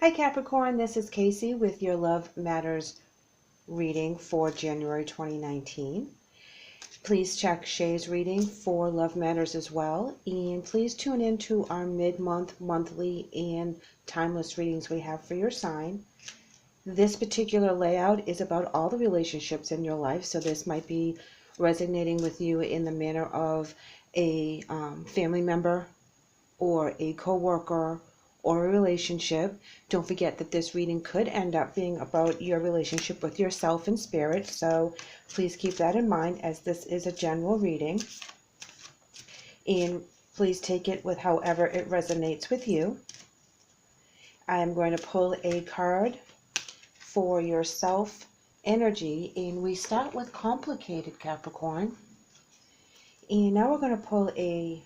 Hi Capricorn, this is Kacee with your Love Matters reading for January 2019. Please check Shae's reading for Love Matters as well, and please tune in to our mid-month, monthly, and timeless readings we have for your sign. This particular layout is about all the relationships in your life, so this might be resonating with you in the manner of a family member or a co-worker or a relationship. Don't forget that this reading could end up being about your relationship with yourself and spirit, so please keep that in mind as this is a general reading, and please take it with however it resonates with you. I am going to pull a card for your self energy, and we start with complicated, Capricorn, and now we're going to pull a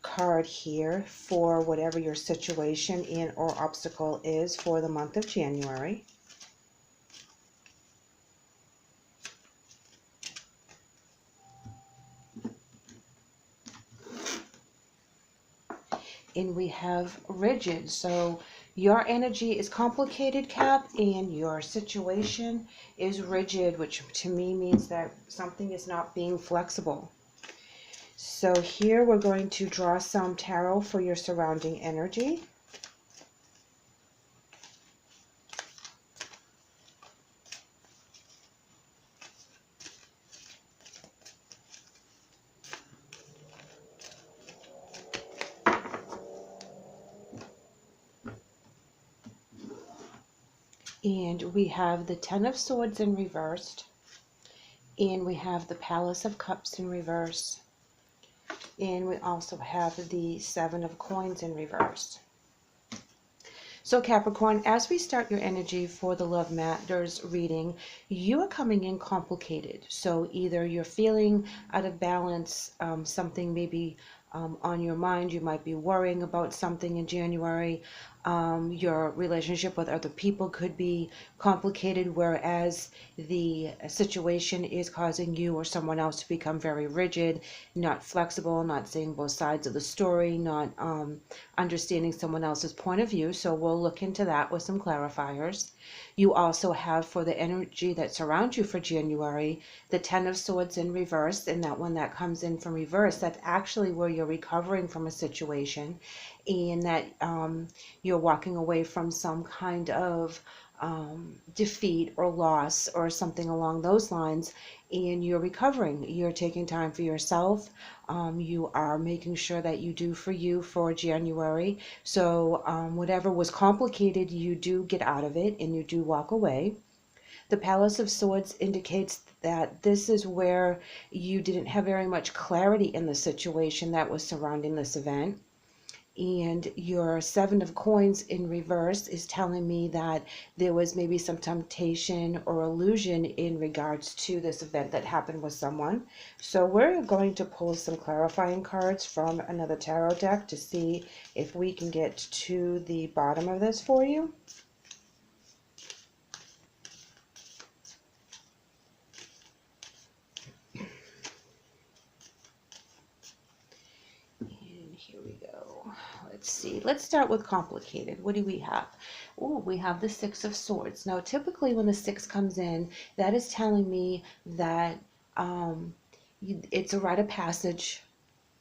card here for whatever your situation and or obstacle is for the month of January. And we have rigid. So your energy is complicated, Cap, and your situation is rigid, which to me means that something is not being flexible. So here we're going to draw some tarot for your surrounding energy. And we have the Ten of Swords in reversed. And we have the Palace of Cups in reverse. And we also have the Seven of Coins in reverse. So Capricorn, as we start your energy for the Love Matters reading, you are coming in complicated. So either you're feeling out of balance, something maybe on your mind, you might be worrying about something in January. Your relationship with other people could be complicated, whereas the situation is causing you or someone else to become very rigid, not flexible, not seeing both sides of the story, not understanding someone else's point of view. So we'll look into that with some clarifiers. You also have, for the energy that surrounds you for January, the Ten of Swords in reverse, and that when that comes in from reverse, that's actually where you're recovering from a situation, and that you're walking away from some kind of defeat or loss or something along those lines, and you're recovering. You're taking time for yourself. You are making sure that you do for you for January. So whatever was complicated, you do get out of it and you do walk away. The Palace of Swords indicates that this is where you didn't have very much clarity in the situation that was surrounding this event. And your Seven of Coins in reverse is telling me that there was maybe some temptation or illusion in regards to this event that happened with someone. So we're going to pull some clarifying cards from another tarot deck to see if we can get to the bottom of this for you. Let's see. Let's start with complicated. What do we have? Oh, we have the Six of Swords. Now, typically when the six comes in, that is telling me that it's a rite of passage,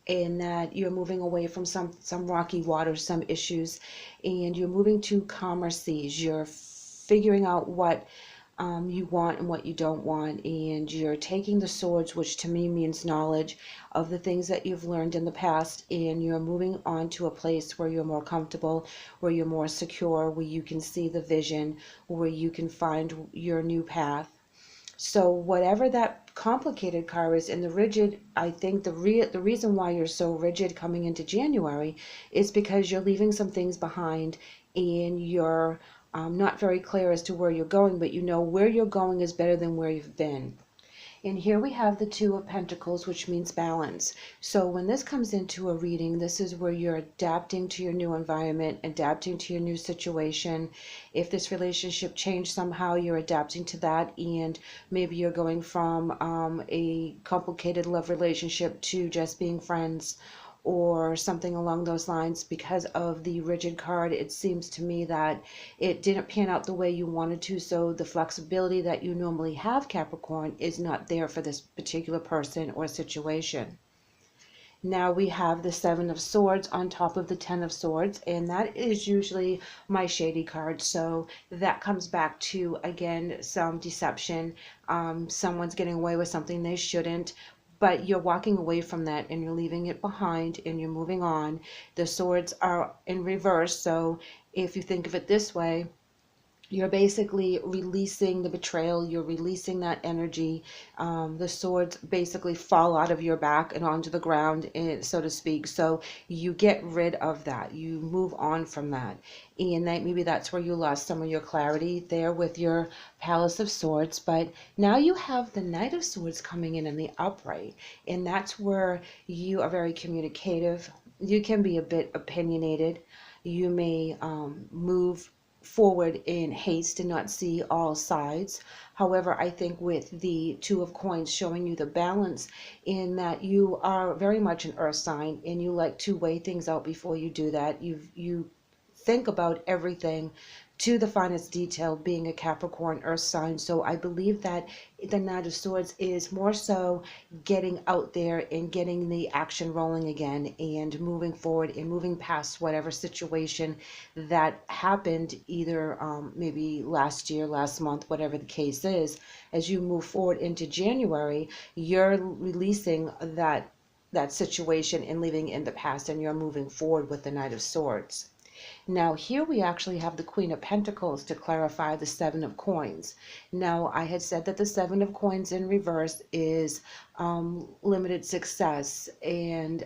and that you're moving away from some rocky water, some issues, and you're moving to calmer seas. You're figuring out what you want and what you don't want, and you're taking the swords, which to me means knowledge of the things that you've learned in the past, and you're moving on to a place where you're more comfortable, where you're more secure, where you can see the vision, where you can find your new path. So whatever that complicated card is, and the rigid, I think the reason why you're so rigid coming into January is because you're leaving some things behind, and you're not very clear as to where you're going, but you know where you're going is better than where you've been. And here we have the Two of Pentacles, which means balance. So when this comes into a reading, this is where you're adapting to your new environment, adapting to your new situation. If this relationship changed somehow, you're adapting to that, and maybe you're going from a complicated love relationship to just being friends, or something along those lines. Because of the rigid card, it seems to me that it didn't pan out the way you wanted to, so the flexibility that you normally have, Capricorn, is not there for this particular person or situation. Now we have the Seven of Swords on top of the Ten of Swords, and that is usually my shady card. So that comes back to, again, some deception. Someone's getting away with something they shouldn't, but you're walking away from that and you're leaving it behind and you're moving on. The swords are in reverse, so if you think of it this way, you're basically releasing the betrayal, you're releasing that energy. The swords basically fall out of your back and onto the ground, so to speak. So you get rid of that, you move on from that. And that, maybe that's where you lost some of your clarity there with your Palace of Swords. But now you have the Knight of Swords coming in the upright, and that's where you are very communicative. You can be a bit opinionated. You may move forward in haste and not see all sides. However, I think with the Two of Coins showing you the balance, in that you are very much an earth sign and you like to weigh things out before you do that. You think about everything to the finest detail, being a Capricorn earth sign. So I believe that the Knight of Swords is more so getting out there and getting the action rolling again and moving forward and moving past whatever situation that happened, either maybe last year, last month, whatever the case is. As you move forward into January, you're releasing that situation and leaving it in the past, and you're moving forward with the Knight of Swords. Now here we actually have the Queen of Pentacles to clarify the Seven of Coins. Now I had said that the Seven of Coins in reverse is limited success and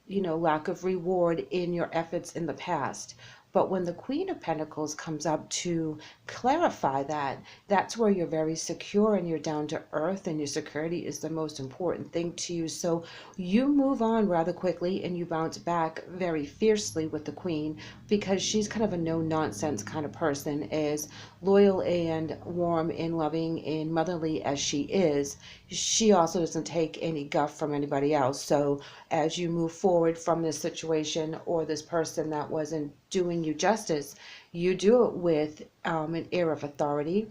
lack of reward in your efforts in the past. But when the Queen of Pentacles comes up to clarify that, that's where you're very secure and you're down to earth, and your security is the most important thing to you. So you move on rather quickly and you bounce back very fiercely with the Queen, because she's kind of a no-nonsense kind of person. As loyal and warm and loving and motherly as she is, she also doesn't take any guff from anybody else. So as you move forward from this situation or this person that wasn't doing you justice, you do it with an air of authority.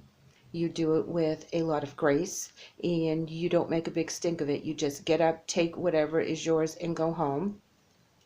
You do it with a lot of grace, and you don't make a big stink of it. You just get up, take whatever is yours, and go home.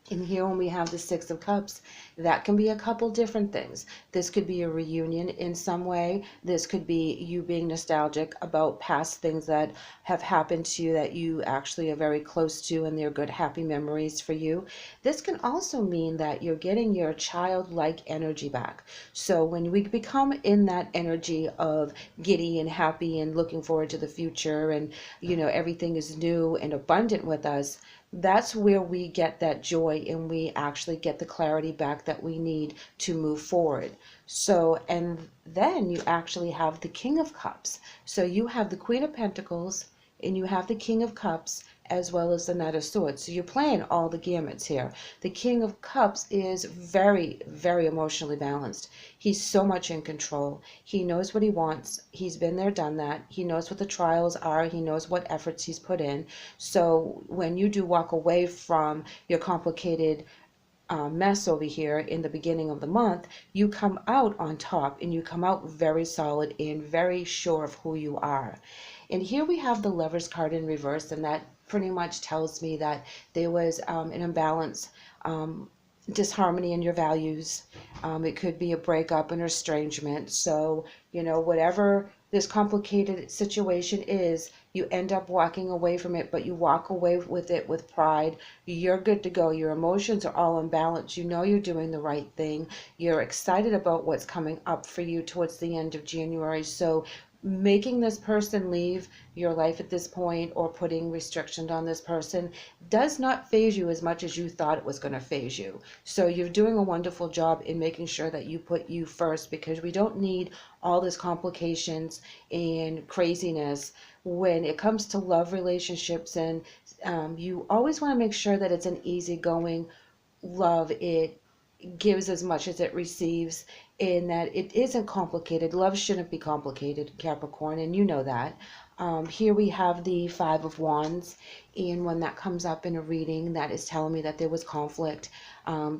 And here when we have the Six of Cups, that can be a couple different things. This could be a reunion in some way. This could be you being nostalgic about past things that have happened to you that you actually are very close to, and they're good, happy memories for you. This can also mean that you're getting your childlike energy back. So when we become in that energy of giddy and happy and looking forward to the future, and everything is new and abundant with us, that's where we get that joy and we actually get the clarity back that we need to move forward. So, and then you actually have the King of Cups. So you have the Queen of Pentacles and you have the King of Cups, as well as the Knight of Swords. So you're playing all the gamuts here. The King of Cups is very, very emotionally balanced. He's so much in control. He knows what he wants. He's been there, done that. He knows what the trials are. He knows what efforts he's put in. So when you do walk away from your complicated mess over here in the beginning of the month, you come out on top, and you come out very solid and very sure of who you are. And here we have the Lovers card in reverse, and that pretty much tells me that there was an imbalance, disharmony in your values. It could be a breakup, an estrangement. So, whatever this complicated situation is, you end up walking away from it, but you walk away with it with pride. You're good to go. Your emotions are all in balance. You know you're doing the right thing. You're excited about what's coming up for you towards the end of January. So making this person leave your life at this point, or putting restrictions on this person, does not phase you as much as you thought it was going to phase you. So you're doing a wonderful job in making sure that you put you first, because we don't need all this complications and craziness when it comes to love relationships. And you always want to make sure that it's an easygoing love. It gives as much as it receives, in that it isn't complicated. Love shouldn't be complicated, Capricorn, and you know that. Here we have the Five of Wands, and when that comes up in a reading, that is telling me that there was conflict,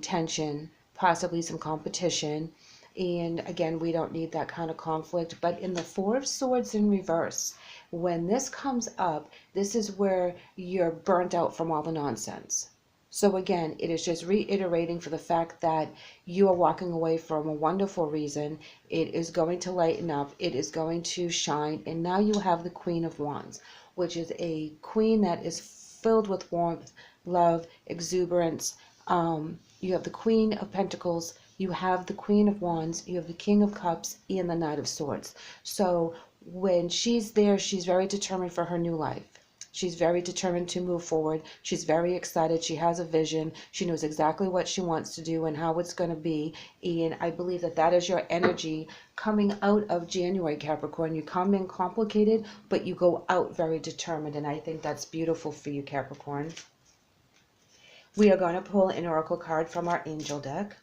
tension, possibly some competition. And again, we don't need that kind of conflict. But in the Four of Swords in reverse, when this comes up, this is where you're burnt out from all the nonsense. So again, it is just reiterating for the fact that you are walking away from a wonderful reason. It is going to lighten up. It is going to shine. And now you have the Queen of Wands, which is a queen that is filled with warmth, love, exuberance. You have the Queen of Pentacles. You have the Queen of Wands. You have the King of Cups and the Knight of Swords. So when she's there, she's very determined for her new life. She's very determined to move forward. She's very excited. She has a vision. She knows exactly what she wants to do and how it's going to be. And I believe that that is your energy coming out of January, Capricorn. You come in complicated, but you go out very determined. And I think that's beautiful for you, Capricorn. We are going to pull an oracle card from our angel deck.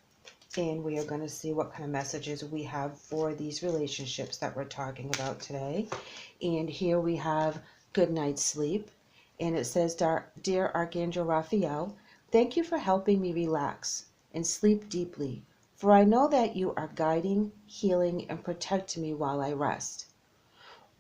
And we are going to see what kind of messages we have for these relationships that we're talking about today. And here we have good night's sleep. And it says, Dear Archangel Raphael, thank you for helping me relax and sleep deeply, for I know that you are guiding, healing, and protecting me while I rest.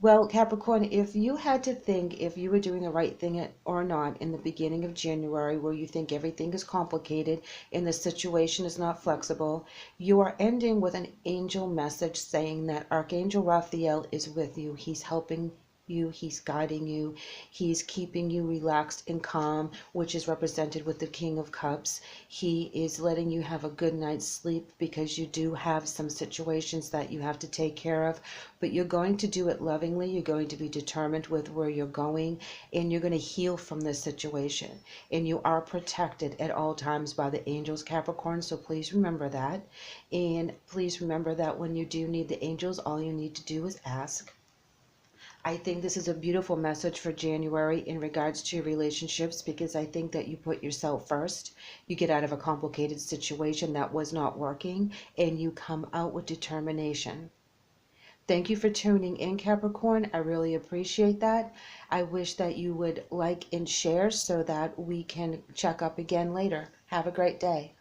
Well, Capricorn, if you had to think if you were doing the right thing or not in the beginning of January, where you think everything is complicated and the situation is not flexible, you are ending with an angel message saying that Archangel Raphael is with you. He's helping you, he's guiding you, he's keeping you relaxed and calm, which is represented with the King of Cups. He is letting you have a good night's sleep because you do have some situations that you have to take care of, but you're going to do it lovingly. You're going to be determined with where you're going, and you're going to heal from this situation, and you are protected at all times by the angels, Capricorn. So please remember that, and please remember that when you do need the angels, all you need to do is ask. I think this is a beautiful message for January in regards to your relationships, because I think that you put yourself first. You get out of a complicated situation that was not working, and you come out with determination. Thank you for tuning in, Capricorn. I really appreciate that. I wish that you would like and share so that we can check up again later. Have a great day.